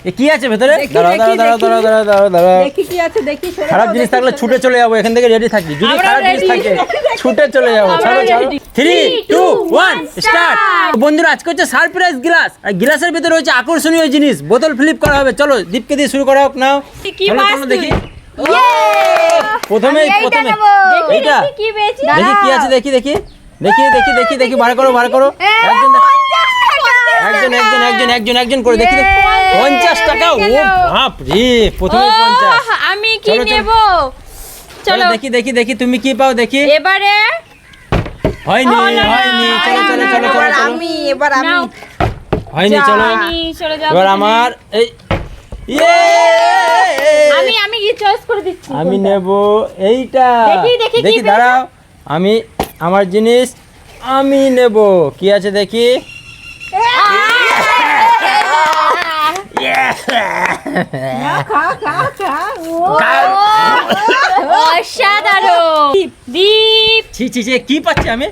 এ কি আছে ভেতরে? দাঁড়াও। দেখি কি আছে দেখি। খারাপ জিনিস থাকলে ছুটে চলে যাবো এখান থেকে, রেডি থাকি। যদি খারাপ জিনিস থাকে ছুটে চলে যাবো। চলো 3 2 1 স্টার্ট। বন্ধুরা আজকে হচ্ছে সারপ্রাইজ গ্লাস, আর গ্লাসের ভিতরে রয়েছে আকর্ষণীয় জিনিস, বোতল ফ্লিপ করা হবে। চলো দীপকে দিয়ে শুরু করা হোক। নাও চলো দেখি। প্রথমে এইটা দেখি কি আছে, দেখি বার করো। একজন করে দেখি। 50 টাকা। ও বাপ রে, প্রথমে 50। আমি কি নেব? চলো দেখি তুমি কি পাও দেখি। এবারে হয়নি। চলো আমি এবার হয়নি। চলো এবার আমার এই আমি কি চয়েস করে দিচ্ছি। আমি নেব এইটা। দেখি দাঁড়াও, আমি আমার জিনিস আমি নেব। কি আছে দেখি। অসাধারণ। দীপ ছি কি পাচ্ছি আমি।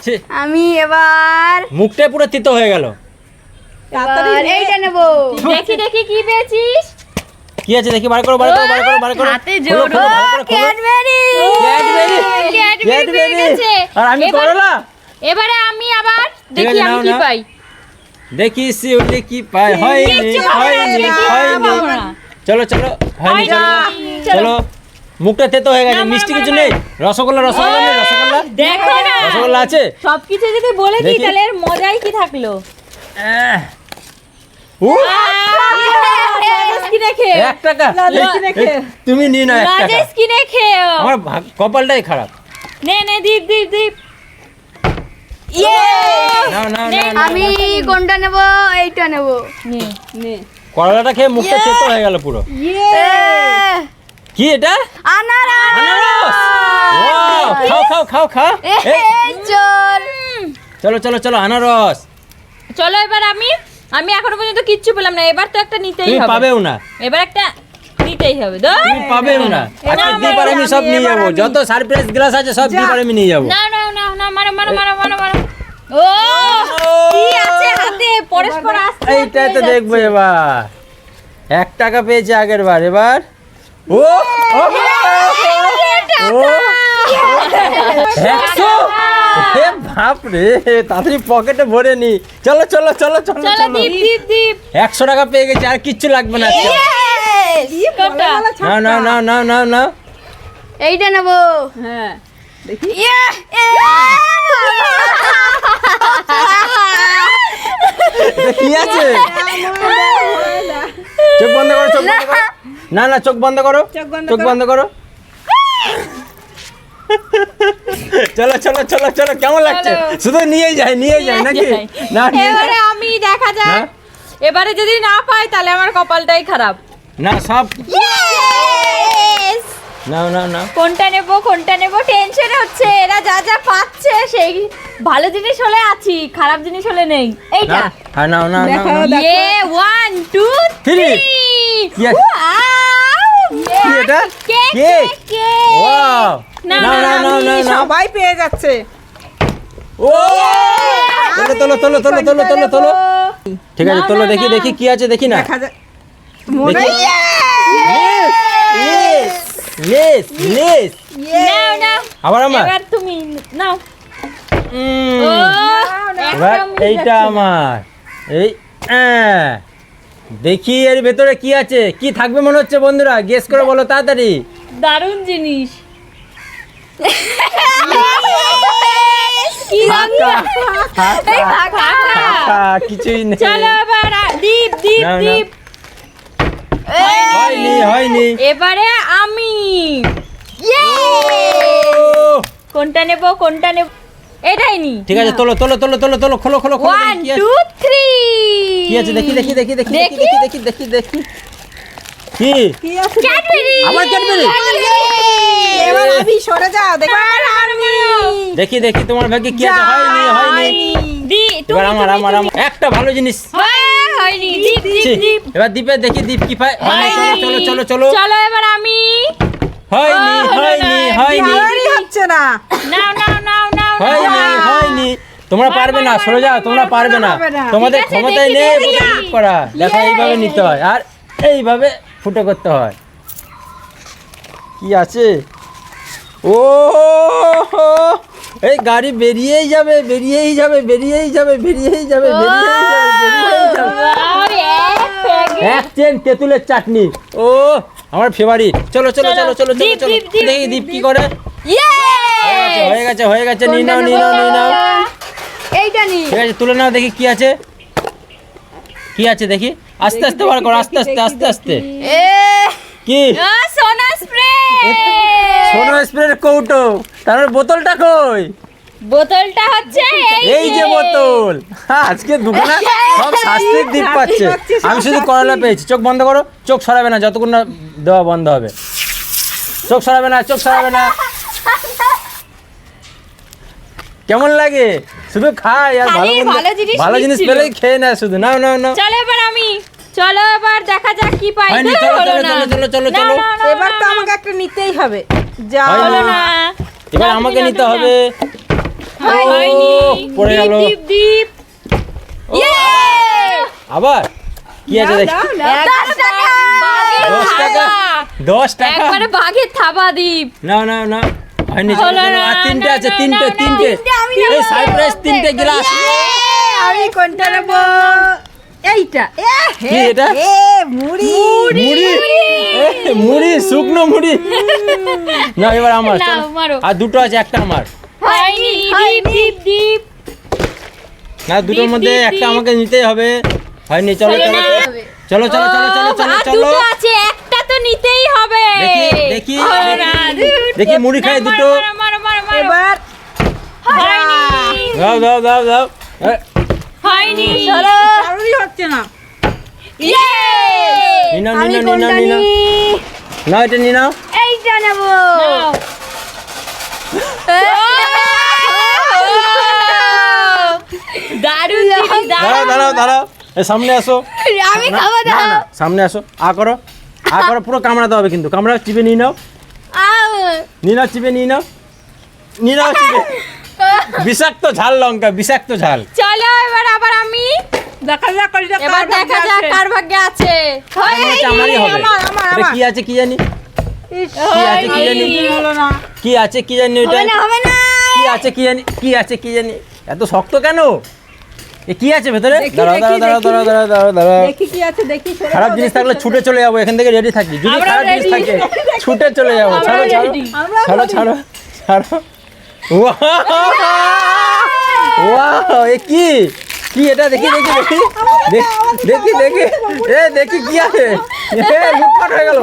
ছি, আমি এবার মুখটা পুরো তিতো হয়ে গেল। এইটা নেব। দেখি কি পেয়েছিস। কি আছে দেখি, বার করো। হাতে জোর। ক্যাডবেরি। ক্যাডবেরি পেয়ে গেছে। আর আমি করলা। এবারে আমি আবার দেখি আছে, আমি নাও, কি নাও। পাই। দেখি শিউলি কি পায়। হয়নি। চলো হয়নি। চলো মুখটা তেতো হয়ে গেছে। মিষ্টি কিছু নেই। রসগোল্লা নেই। দেখো না, রসগোল্লা আছে। সবকিছু যদি বলে দিই দেখি। তাহলে এর মজাই কি থাকলো। উ, রাজেশ কিনে খেয়ে 1 টাকা। তুমি নিয়ে নাও 1 টাকা। রাজেশ কিনে খেয়ে আমার কপালটাই খারাপ। নে দীপ নাও। আমি কোনটা নেব? এইটা নেব। নে করলাটা খেয়ে মুখটা তেতো হয়ে গেল পুরো। কি এটা? আনারস। ওয়াও, খাও। চলো আনারস। চলো এবার আমি এখনো পর্যন্ত কিচ্ছু পেলাম না। এবার তো একটা নিতেই তুমি হবে। পাবেও না। এবার একটা নিতেই হবে। তুমি পাবেও না। আজকে দীপ আর আমি সব নিয়ে যাবো। যত সারপ্রাইজ গ্লাস আছে সব দীপ আর আমি নিয়ে যাবো। না মারো। ও কি আছে হাতে? পরস্পর আসছে। এইটাই তো দেখবো এবার। 1 টাকা পেয়েছে আগের বার। এবার ও 100। বাপ রে, তাড়াতাড়ি পকেটে ভরে নি। চলো চলো দীপ 100 টাকা পেয়ে গেছে, আর কিচ্ছু লাগবে না। কোনটা? না। এইটা নেব। হ্যাঁ দেখি। কি আছে? চোখ বন্ধ করো। না চোখ বন্ধ করো। চোখ বন্ধ করো। চলো কেমন লাগছে? শুধু নিয়ে যায় নাকি? না এবারে আমি দেখা যাক। হ্যাঁ? এবারে যদি না পাই তাহলে আমার কপালটাই খারাপ। না সব না। কোনটা নেব টেনশন হচ্ছে। এরা যা পাচ্ছে সেই ভালো জিনিস হলে আছি, খারাপ জিনিস হলে নেই। এইটা না। দেখাও। 1 2 3 কি আছে? কি এটা? কেক। ওয়াও। না। সবাই পেয়ে যাচ্ছে। ও তোলো। ঠিক আছে, তোলো। দেখি কি আছে দেখি না। দেখা যায় মনে লেস। নাও আবার আমার। এবার তুমি নাও। ও এবার এইটা আমার। এই দেখি এর ভেতরে কি আছে, কি থাকবে মনে হচ্ছে বন্ধুরা? গেস করে বলো তাড়াতাড়ি। দারুণ জিনিস। কি কিছুই নেই। চলো এবার দীপ হয়নি। এবারে আমি কোনটা নেব এটাই নি। ঠিক আছে, তোলো। খোলো। 1 2 3 কি আছে দেখি। কি ক্যাডবেরি। আমার ক্যাডবেরি। এবার আমি সরে যাও দেখি। দেখি তোমার ভাগ্যে কি আছে। হয়নি। এবার আমার একটা ভালো জিনিস। হয়নি। ছি, এবার দীপের দেখি দীপ কি পায়। চলো। চলো এবার আমি হয়নি। ভালোই হচ্ছে না। নাও হয়নি। তোমরা পারবে না, সরে যাও, তোমরা পারবে না, তোমাদের ঠিক আছে, ক্ষমতাই দেখি, নেই দেখি। বোতল ঠিক করা। দেখো এইভাবে নিতে হয় আর এইভাবে ফুটো করতে হয়। কি আছে? ও এই গাড়ি বেরিয়েই যাবে, বেরিয়েই যাবে, বেরিয়েই যাবে, বেরিয়েই যাবে, বেরিয়েই যাবে, বেরিয়েই যাবে। এক চেন তেঁতুলের চাটনি। ও আমার ফেভারিট। চলো চলো চলো চলো চলো দীপ, চলো দীপ, দীপ, দেখি দীপ কি করে। হয়ে গেছে হয়ে গেছে, নিয়ে নাও নিয়ে নাও নিয়ে নাও। এইটা নি। ঠিক আছে তুলে নাও, দেখি কি আছে, কি আছে দেখি। আস্তে আস্তে বার করো, আস্তে আস্তে আস্তে আস্তে। এ কি সোনা স্প্রে। সোনো স্প্রের কৌটো, তার বোতলটা কই? বোতলটা হচ্ছে এই যে বোতল। হ্যাঁ, আজকে দোকানে সব শাস্তির দিক পাচ্ছে। আমি শুধু করলা পেয়েছি। চোখ বন্ধ করো, চোখ সরাবে না যতক্ষণ না দেওয়া বন্ধ হবে। চোখ সরাবে না, চোখ সরাবে না। কেমন লাগে? শুধু খাই আর খালি ভালো জিনিস ভালো জিনিস নিচ্ছিল। পেলেই খেয়ে না শুধু। নাও নাও নাও। চলো এবার চলো এবার দেখা যাক কি পাই। হয়নি, ধুর, চলো, হলো চলো, না। চলো, চলো, চলো, না, চলো। না, না, এবার তো না, আমাকে একটা নিতেই হবে। যা হয়নি। হলো না। এবার না, আমাকে তুমি নিতে না, হবে। হয়নি। পড়ে দীপ, গেল। দীপ, দীপ। আবার কি আছে দেখি। 10 টাকা। বাঘের 10 টাকা, থাবা। 10 টাকা। একবারে বাঘের থাবা দ্বীপ। নাও নাও নাও। হয়নি, চলো, হলো চলো। না, আর তিনটে না, আছে, না, তিনটে না, না, তিনটে। আমি নেবো। এই সারপ্রাইজ তিনটে গ্লাস। আমি কোনটা নেব? এইটা। কি এটা? মুড়ি। মুড়ি, মুড়ি, শুকনো মুড়ি। না এবার আমার, নাও, চলো। মারো। আর দুটো আছে, একটা আমার। হয়নি। দীপ, দীপ, দীপ। না দুটোর মধ্যে দীপ, একটা দীপ। আমাকে নিতেই হবে। হয়নি, চলো হলো চলো না। চলো চলো চলো চলো চলো আর চলো। দুটো আছে, একটা তো নিতেই হবে। দেখি, দেখি, হলো না। দেখি মুড়ি খাই না, দুটো। মারো, মারো, মারো, মারো। এবার হয়নি। দাও দাও দাও দাও। হয়নি। কারোরই হচ্ছে না। ইয়ে! নিয়ে নাও আমি নিয়ে নাও নিয়ে কোনটা নাও নিয়ে নাও। নি? নাও এটা নিয়ে নাও। এইটা নেব। নাও। দারুণ জিনিস, দাঁড়াও দারুণ। দাঁড়াও দাঁড়াও। এই সামনে আসো। আমি না, খাবো না, না। না, সামনে আসো। করো করো, পুরো কামড়াতে হবে কিন্তু। কামড়া, চিপে নিয়ে নাও, নিয়ে নাও, চিপে নিয়ে নাও, নিয়ে নাও চিপে। বিষাক্ত ঝাল লঙ্কা, বিষাক্ত ঝাল। চলো এবার আবার আমি দেখা যাক কোনটা এবার কার দেখা ভাগ্যে যাক আছে। কার ভাগ্যে আছে। আমার মনে হচ্ছে আমারই হবে। আমার। এটা কি আছে কি জানি, ইস, কি আছে কি জানি, হলো না। কি আছে কি জানি ওইটা। হবে না হবে না। কি আছে কি জানি, কি আছে কি জানি। এত শক্ত কেন? এ কি আছে ভেতরে? দেখি, দাঁড়াও দেখি, দাঁড়াও দাঁড়াও দেখি। দাঁড়াও দাঁড়াও দাঁড়াও। দেখি কি আছে, দেখি সরে খারাপ যাও, জিনিস দেখি থাকলে সরে ছুটে চলে যাবো এখান থেকে, রেডি থাকি। যদি আমরা খারাপ জিনিস ready। থাকে ছুটে চলে যাবো। আমরা ছাড়ো ছাড়ো ready। আমরা ছাড়ো ready। ছাড়ো ছাড়ো। ওয়াও, এ কি কি এটা? দেখি দেখি দেখি দেখি দেখি দেখি। এ দেখি কি আছে। এ লুটপাট হয়ে গেল।